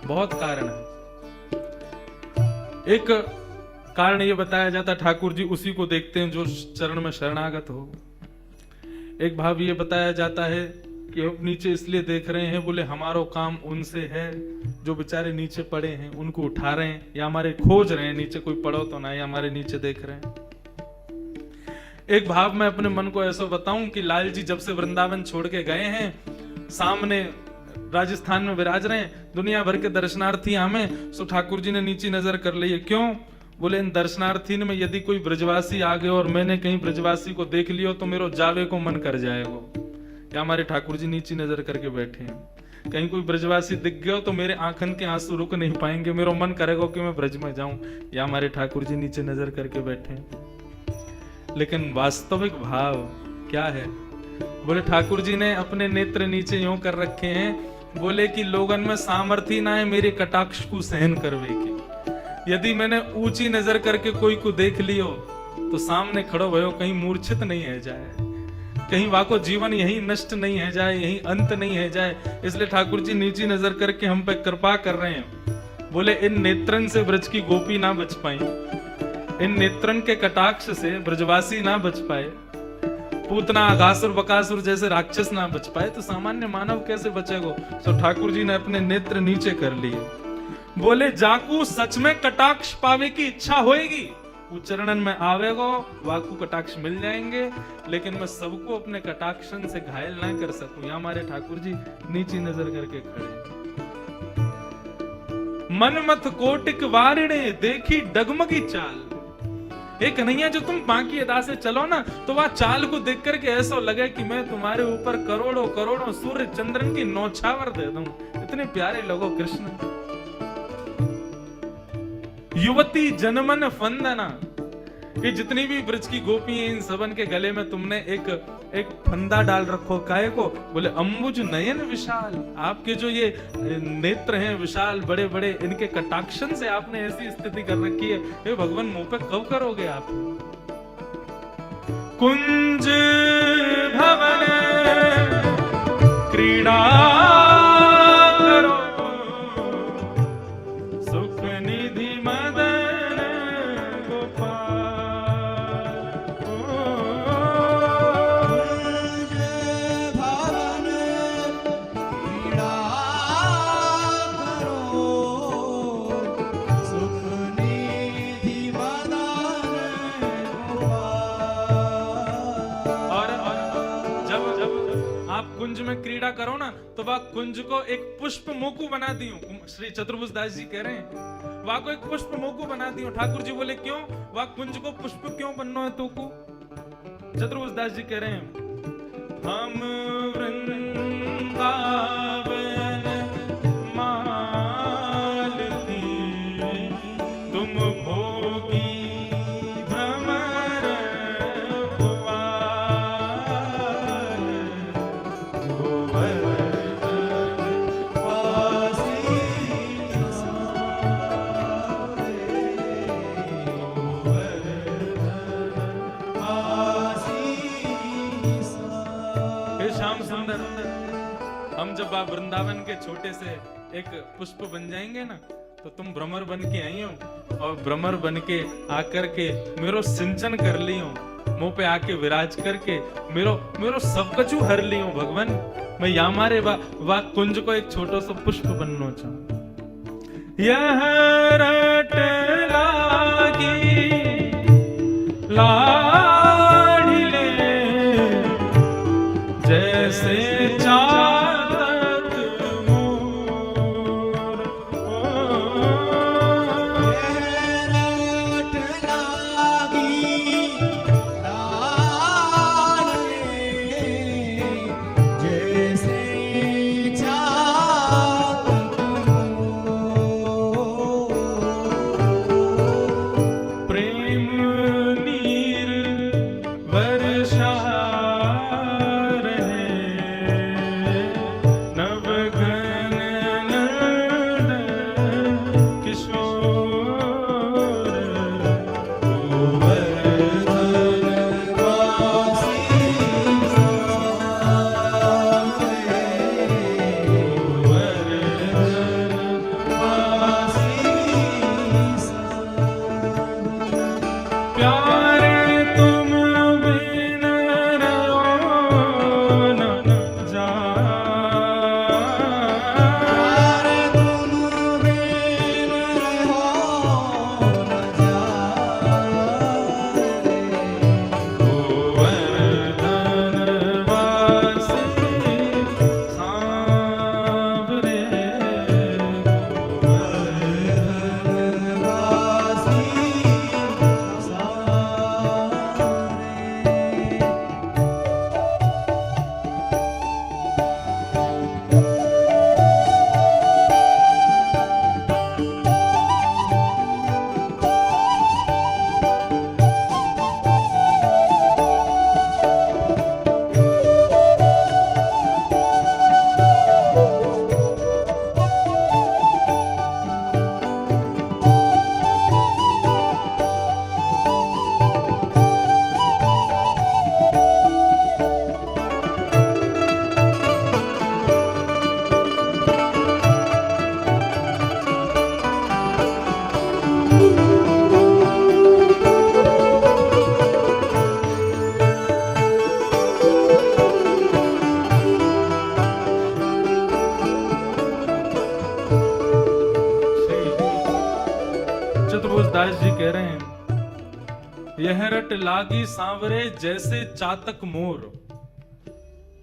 A: बहुत कारण है। एक कारण ये बताया जाता, ठाकुर जी उसी को देखते हैं जो चरण में शरणागत हो। एक भाव ये बताया जाता है कि हम नीचे इसलिए देख रहे हैं, बोले हमारो काम उनसे है जो बेचारे नीचे पड़े हैं, उनको उठा रहे हैं या हमारे खोज रहे हैं, नीचे कोई पड़ो तो ना, या हमारे नीचे देख रहे हैं। एक भाव में अपने मन को ऐसा बताऊं कि लाल जी जब से वृंदावन छोड़ के गए हैं, सामने राजस्थान में विराज रहे हैं, दुनिया भर के दर्शनार्थी हमें, सो ठाकुर जी ने नीचे नजर कर ली है। क्यों? बोले इन दर्शनार्थी में यदि कोई ब्रजवासी आ गए और मैंने कहीं ब्रजवासी को देख लियो तो मेरो जावे को मन कर जाएगा। या हमारे ठाकुर जी नीचे नजर करके बैठे हैं। कहीं कोई ब्रजवासी दिख गया तो मेरे आंखन के आंसू रुक नहीं पाएंगे, मेरा मन करेगा कि मैं ब्रज में जाऊं। या हमारे ठाकुर जी नीचे नजर करके बैठे हैं। लेकिन वास्तविक भाव क्या है? बोले ठाकुर जी ने अपने नेत्र नीचे यूं कर रखे हैं, बोले कि लोगन में सामर्थ्य ना है मेरे कटाक्ष को सहन करवे की। यदि मैंने ऊंची नजर करके कोई को देख लियो तो सामने खड़ो भयो, कहीं मूर्छित नहीं है जाए, कहीं वाको जीवन यही नष्ट नहीं है जाए, यही अंत नहीं है जाए। इसलिए ठाकुर जी नीची नजर करके हम पे कृपा कर रहे हैं। बोले इन नेत्रन से ब्रज की गोपी ना बच पाई, इन नेत्रन के कटाक्ष से ब्रजवासी ना बच पाए, पूतना अघासुर बकासुर जैसे राक्षस ना बच पाए, तो सामान्य मानव कैसे बचेगा? तो ठाकुर जी ने अपने नेत्र नीचे कर लिए। बोले जाकू सच में कटाक्ष पावे की इच्छा होएगी, वो चरणन में आवेगो, वाकू कटाक्ष मिल जाएंगे, लेकिन मैं सबको अपने कटाक्षन से घायल ना कर सकूं। या हमारे ठाकुर जी नीची नजर करके खड़े। मन मत कोटिक वारिणे देखी डगमगी चाल। एक कन्हैया जो तुम बाकी अदा से चलो ना, तो वह चाल को देख करके ऐसा लगे कि मैं तुम्हारे ऊपर करोड़ों करोड़ों सूर्य चंद्रन की नौछावर दे दूं। इतने प्यारे लोगो कृष्ण। युवती जनमन फंदना, ये जितनी भी ब्रज की गोपी हैं, इन सबन के गले में तुमने एक फंदा डाल रखो। काहे को? बोले अंबुज नयन विशाल, आपके जो ये नेत्र हैं विशाल बड़े बड़े, इनके कटाक्षन से आपने ऐसी स्थिति कर रखी है। हे भगवान मुंह पे कब करोगे आप? कुंज भवन क्रीड़ा करो, सुख निधि मदन गोपाल।
B: कुंज भवन क्रीड़ा करो, सुख निधि मदन गोपाल।
A: और जब आप कुंज में क्रीड़ा करो ना, तो वह कुंज को एक पुष्प मोकू बना दियो। श्री चतुर्भुज दास जी कह रहे हैं वह को एक पुष्प मोकू बना दियो। ठाकुर जी बोले क्यों? वह कुंज को पुष्प क्यों बनना है तो को? चतुर्भुज दास जी कह रहे हैं हम वृंदावन मालती, तुम भोगी भ्रमर भुवन, हम जब आप वृंदावन के छोटे से एक पुष्प बन जाएंगे ना, तो तुम भ्रमर बन के आई हो, और भ्रमर बन के आकर के मेरो सिंचन कर ली हो, मुंह पे आके विराज करके मेरो सब कछु हर ली हो। भगवान मैं या मारे वा कुंज को एक छोटो सा पुष्प बनना चाहूं। यह रट लागी लाढ़िले जैसे चालत मोर,
B: रट लागी लाड़ले जैसे चालत मोर।
A: प्रेम नीर रहे हैं, यह रट लागी सांवरे जैसे चातक मोर।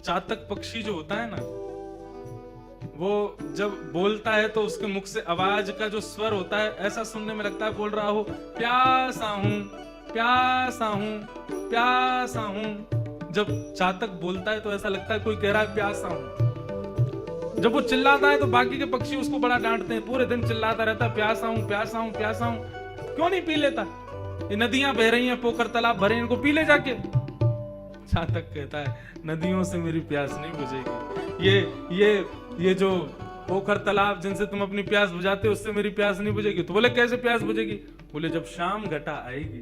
A: चातक पक्षी जो होता है ना, वो जब बोलता है तो उसके मुख से आवाज का जो स्वर होता है ऐसा सुनने में लगता है बोल रहा हो प्यासा हूं, प्यासा हूं, प्यासा हूं। जब चातक बोलता है तो ऐसा लगता है कोई कह रहा है प्यासा हूं। जब वो चिल्लाता है तो बाकी के पक्षी उसको बड़ा डांटते हैं, पूरे दिन चिल्लाता रहता है प्यासा हूं, प्यासा हूं, प्यासा हूं। क्यों नहीं पी लेता? ये नदियां बह रही हैं, पोखर तालाब भरे, इनको पी ले जाके। चातक कहता है नदियों से मेरी प्यास नहीं बुझेगी। ये जो पोखर तालाब जिनसे तुम अपनी प्यास बुझाते हो उससे मेरी प्यास नहीं बुझेगी। तो बोले कैसे प्यास बुझेगी? बोले जब शाम घटा आएगी,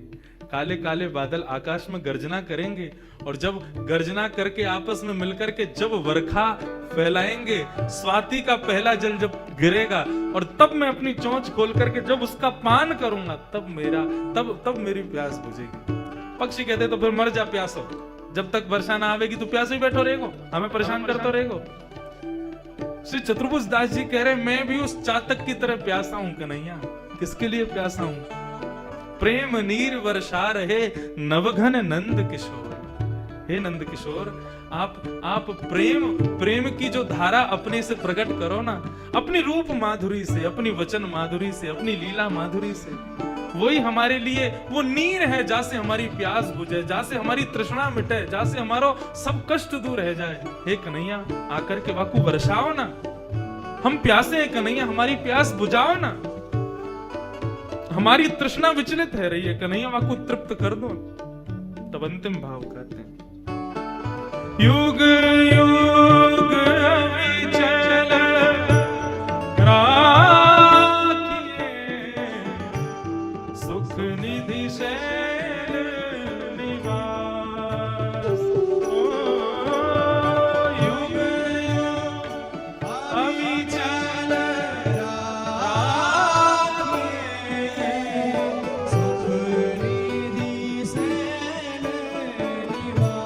A: काले काले बादल आकाश में गर्जना करेंगे, और जब गर्जना करके आपस में मिलकर के जब वर्षा फैलाएंगे, स्वाति का पहला जल जब गिरेगा, और तब मैं अपनी चोंच खोल करके जब उसका पान करूंगा, तब मेरी प्यास बुझेगी। पक्षी कहते तो फिर मर जा प्यासो, जब तक वर्षा ना आवेगी तो प्यासे ही बैठो रहेगो, हमें परेशान करते रहेगो। श्री चतुर्भुज दास जी कह रहे मैं भी उस चातक की तरह प्यासा हूं कन्हैया। किसके लिए प्यासा हूं? प्रेम नीर वर्षा रहे नवघन नंद किशोर। हे नंद किशोर, आप प्रेम की जो धारा अपने से प्रकट करो ना, अपनी रूप माधुरी से, अपनी वचन माधुरी से, अपनी लीला माधुरी से। वही हमारे लिए वो नीर है जहाँ से हमारी प्यास बुझे, जहाँ से हमारी तृष्णा मिटे, जहाँ से हमारो सब कष्ट दूर रह जाए। हे कन्हैया, आकर के वाकु वर्षाओ ना, हम प्यासे हैं कन्हैया, हमारी प्यास बुझाओ ना। हमारी तृष्णा विचलित है रही है कन्हैया, वाकु तृप्त कर दो। तब अंतिम भाव कहते हैं युग युग अविचल सुख निधि शैल निवास। युग युग अविचल
B: सुख निधि शैल निवास।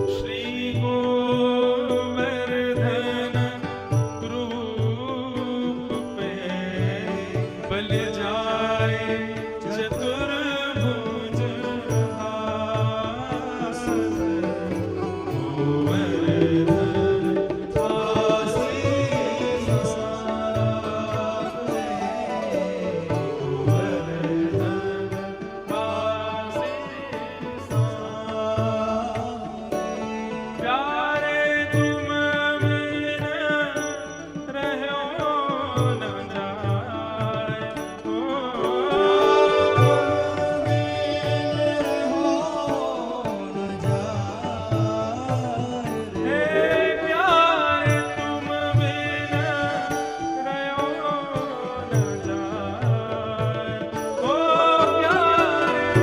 A: श्री गोवर्धन रूप पे बल जाए चतुर्भुज हास। गोवर्धन प्यारे तुम बिन रहो न जाए। हे प्यारे तुम बिन रहो न जाए। ओ प्यारे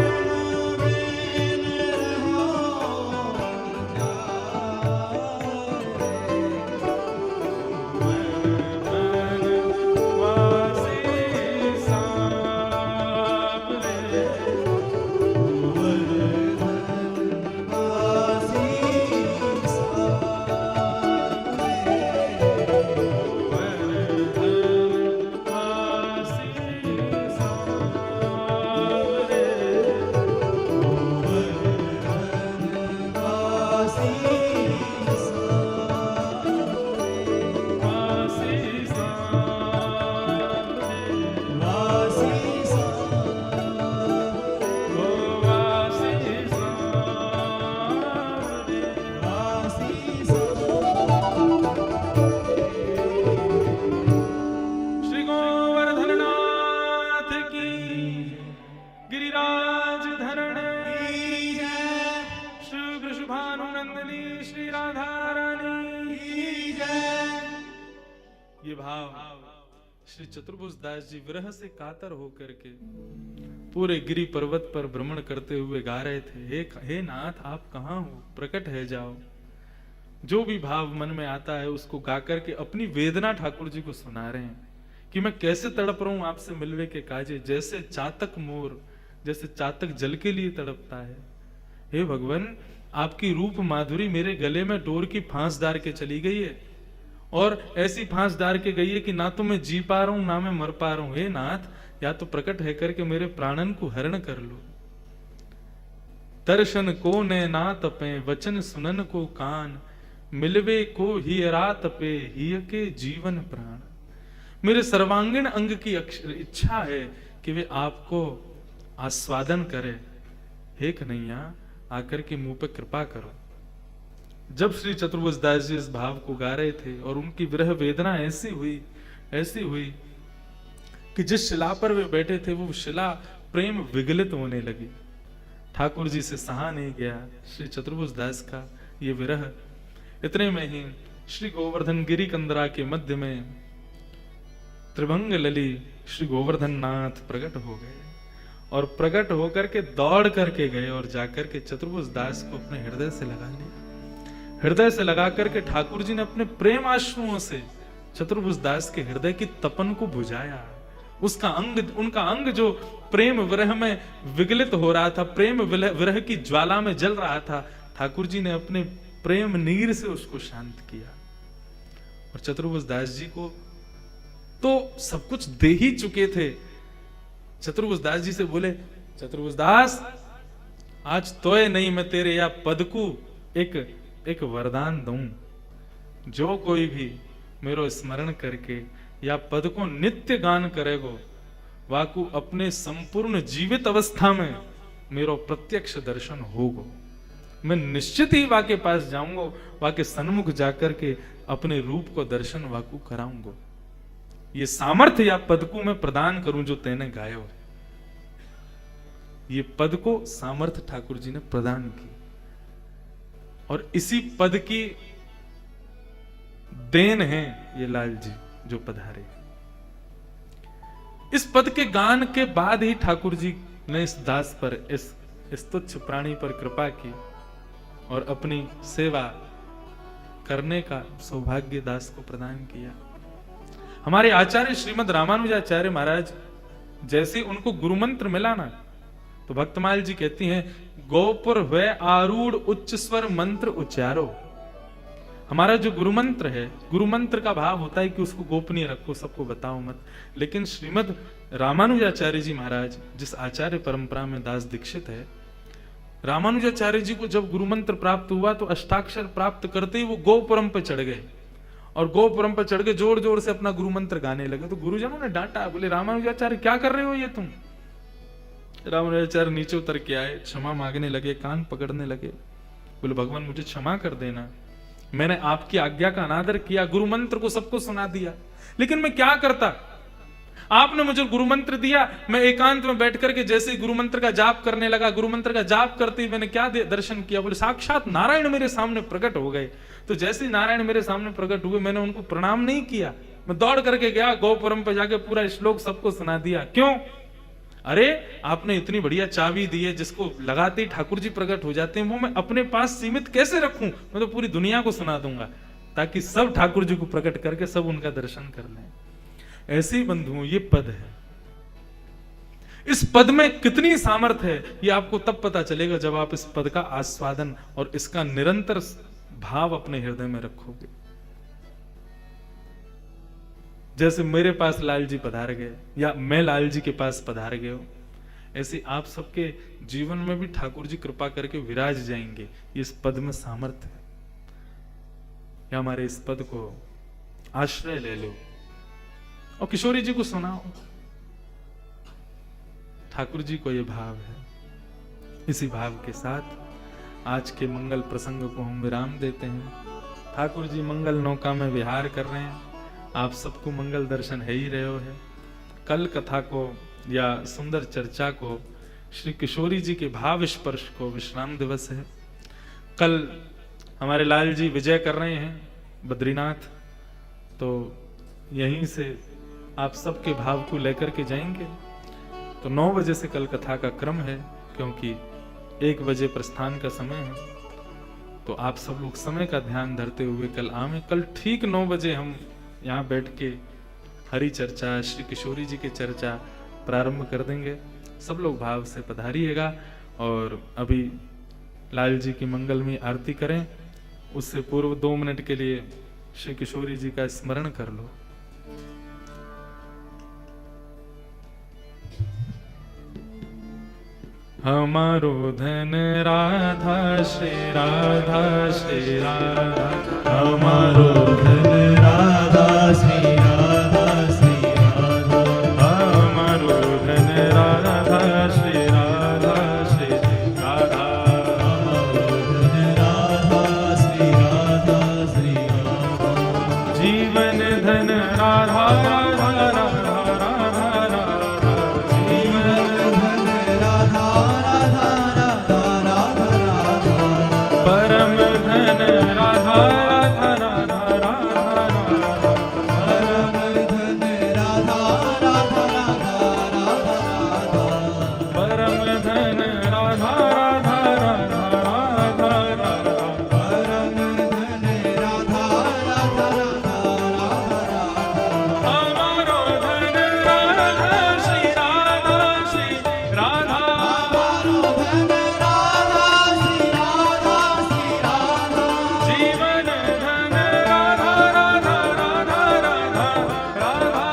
A: श्री गोवर्धन नाथ की, गिरिराज धरण की जय। श्री वृषभानुनंदिनी श्री राधा रानी की जय। ये भाव श्री चतुर्भुज दास जी विरह से कातर होकर के पूरे गिरि पर्वत पर भ्रमण करते हुए गा रहे थे। हे नाथ, आप कहाँ हो? प्रकट है जाओ। जो भी भाव मन में आता है उसको गा करके अपनी वेदना ठाकुर जी को सुना रहे हैं कि मैं कैसे तड़प रहा हूं आपसे मिलने के काजे। जैसे चातक मोर, जैसे चातक जल के लिए तड़पता है। हे भगवान, आपकी रूप माधुरी मेरे गले में डोर की फांस डाल के चली गई है, और ऐसी फांस डाल के गई है कि ना तो मैं जी पा रहा हूं ना मैं मर पा रहा हूं। हे नाथ, या तो प्रकट है करके मेरे प्राणन को हरण कर लो। दर्शन को ने ना तपे, वचन सुनन को कान, मिलवे को ही रात पे, ही के जीवन प्राण। मेरे सर्वांगीण अंग की इच्छा है कि वे आपको आस्वादन करे। हे कन्हैया, आकर के मुंह पे कृपा करो। जब श्री चतुर्भुज दास जी इस भाव को गा रहे थे और उनकी विरह वेदना ऐसी हुई कि जिस शिला पर वे बैठे थे वो शिला प्रेम विगलित होने लगी। ठाकुर जी से सहा नहीं गया श्री चतुर्भुज दास का ये विरह। इतने में ही श्री गोवर्धन गिरी कंदरा के मध्य में त्रिभंग लली श्री गोवर्धन नाथ प्रकट हो गए और प्रकट होकर के दौड़ करके गए और जाकर के चतुर्भुज दास को अपने हृदय से लगा लिया। हृदय से लगा करके ठाकुर जी ने अपने प्रेम आश्रुओं से चतुर्भुज दास के हृदय की तपन को बुझाया। उसका अंग, उनका अंग जो प्रेम विरह में विगलित हो रहा था, प्रेम विरह की ज्वाला में जल रहा था, ठाकुर जी ने अपने प्रेम नीर से उसको शांत किया। और चतुर्भुज दास जी को तो सब कुछ दे ही चुके थे। चतुर्भुज दास जी से बोले, चतुर्भुज दास, आज तोय नहीं मैं तेरे या पद को एक वरदान दूं। जो कोई भी मेरो स्मरण करके या पद को नित्य गान करेगो, वाकु अपने संपूर्ण जीवित अवस्था में मेरो प्रत्यक्ष दर्शन होगो। मैं निश्चित ही वाके पास जाऊंगा, वाके सन्मुख जाकर के अपने रूप को दर्शन वाकु कराऊंगा। ये सामर्थ्य या पद को मैं प्रदान करूं जो तेने गायो। ये पद को सामर्थ्य ठाकुर जी ने प्रदान की और इसी पद की देन है ये लाल जी जो पधारे। इस पद के गान के बाद ही ठाकुर जी ने इस दास पर, इस तुच्छ प्राणी पर कृपा की और अपनी सेवा करने का सौभाग्य दास को प्रदान किया। हमारे आचार्य श्रीमद रामानुजाचार्य महाराज जैसे उनको गुरु मंत्र मिला ना, तो भक्तमाल जी कहती हैं, गोपुर वे आरूढ़ उच्च स्वर मंत्र उच्चारो। हमारा जो गुरु मंत्र है, गुरु मंत्र का भाव होता है कि उसको गोपनीय रखो, सबको बताओ मत। लेकिन श्रीमद रामानुजाचार्य जी महाराज जिस आचार्य परंपरा में दास दीक्षित है, रामानुजाचार्य जी को जब गुरु मंत्र प्राप्त हुआ तो अष्टाक्षर प्राप्त करते ही वो गोपुरम पे चढ़ गए और गोपुरम पर चढ़ के जोर जोर से अपना गुरु मंत्र गाने लगे। तो गुरुजनों ने डांटा, बोले रामानुजाचार्य क्या कर रहे हो ये तुम। रामानुजाचार्य नीचे उतर के आए, क्षमा मांगने लगे, कान पकड़ने लगे, बोले भगवान मुझे क्षमा कर देना, मैंने आपकी आज्ञा का अनादर किया, गुरु मंत्र को सबको सुना दिया, लेकिन मैं क्या करता। आपने मुझे गुरु मंत्र दिया, मैं एकांत में बैठ करके जैसे ही गुरु मंत्र का जाप करने लगा, गुरु मंत्र का जाप करते ही मैंने क्या दर्शन किया, बोले साक्षात नारायण मेरे सामने प्रकट हो गए। तो जैसे ही नारायण मेरे सामने प्रकट हुए, मैंने उनको प्रणाम नहीं किया, मैं दौड़ करके गया गोपुरम पे, जाके पूरा श्लोक सबको सुना दिया। क्यों? अरे आपने इतनी बढ़िया चाबी दी है जिसको लगाते ही ठाकुर जी प्रकट हो जाते हैं, वो मैं अपने पास सीमित कैसे रखूं, मैं तो पूरी दुनिया को सुना दूंगा ताकि सब ठाकुर जी को प्रकट करके सब उनका दर्शन कर लें। ऐसे ही बंधुओं ये पद है, इस पद में कितनी सामर्थ्य है ये आपको तब पता चलेगा जब आप इस पद का आस्वादन और इसका निरंतर भाव अपने हृदय में रखोगे। जैसे मेरे पास लाल जी पधार गए या मैं लाल जी के पास पधार गए हो, ऐसे आप सबके जीवन में भी ठाकुर जी कृपा करके विराज जाएंगे। ये इस पद में सामर्थ्य है। या हमारे इस पद को आश्रय ले लो और किशोरी जी को सुनाओ। ठाकुर जी को ये भाव है। इसी भाव के साथ आज के मंगल प्रसंग को हम विराम देते हैं। ठाकुर जी मंगल नौका में विहार कर रहे हैं, आप सबको मंगल दर्शन है ही रहे हो है। कल कथा को या सुंदर चर्चा को, श्री किशोरी जी के भाव स्पर्श को विश्राम दिवस है। कल हमारे लाल जी विजय कर रहे हैं बद्रीनाथ, तो यहीं से आप सबके भाव को लेकर के जाएंगे। तो 9 बजे से कल कथा का क्रम है, क्योंकि 1 बजे प्रस्थान का समय है। तो आप सब लोग समय का ध्यान धरते हुए कल आवे। कल ठीक 9 बजे हम यहाँ बैठ के हरि चर्चा, श्री किशोरी जी की चर्चा प्रारंभ कर देंगे। सब लोग भाव से पधारिएगा और अभी लाल जी की मंगलमय आरती करें। उससे पूर्व 2 मिनट के लिए श्री किशोरी जी का स्मरण कर लो। हमारो धन राधा श्री राधा श्री राधा,
B: हमारो धन राधा श्री राधा श्री राधा,
A: हमारो धन राधा श्री राधा श्री राधा,
B: हमारो धन राधा श्री राधा श्री राधा,
A: जीवन धन राधा राधा राधा राधा राधा, जीवन
B: धन राधा राधा राधा राधा राधा,
A: परम धन राधा राधा राधा राधा राधा,
B: परम धन राधा राधा राधा राधा राधा,
A: परम धन राधा राधा राधा राधा राधा,
B: परम धन राधा राधा राधा राधा,
A: हमारो धन राधा श्री राधा श्री राधा,
B: हमारो धन राधा श्री राधा श्री राधा,
A: जीवन धन राधा राधा राधा राधा राधा,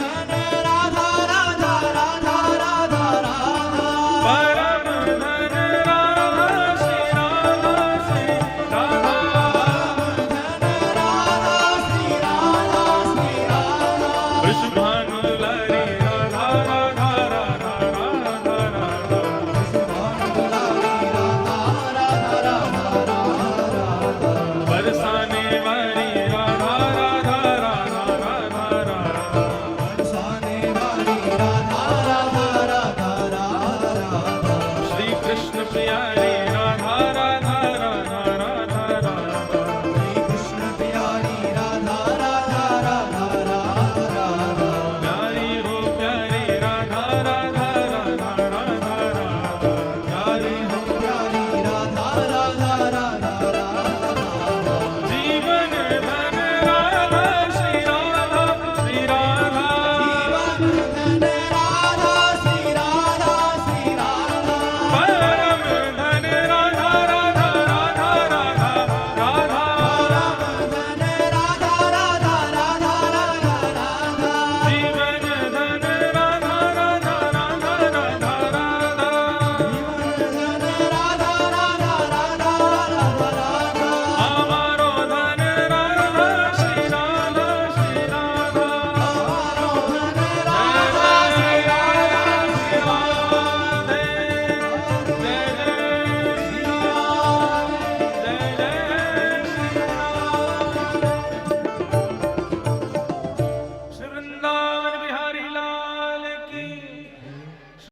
B: धन राधा राधा राधा राधा राधा,
A: परम धन राधा श्री राधा श्री राधा,
B: धन राधा श्री राधा श्री राधा,
A: वृषभानु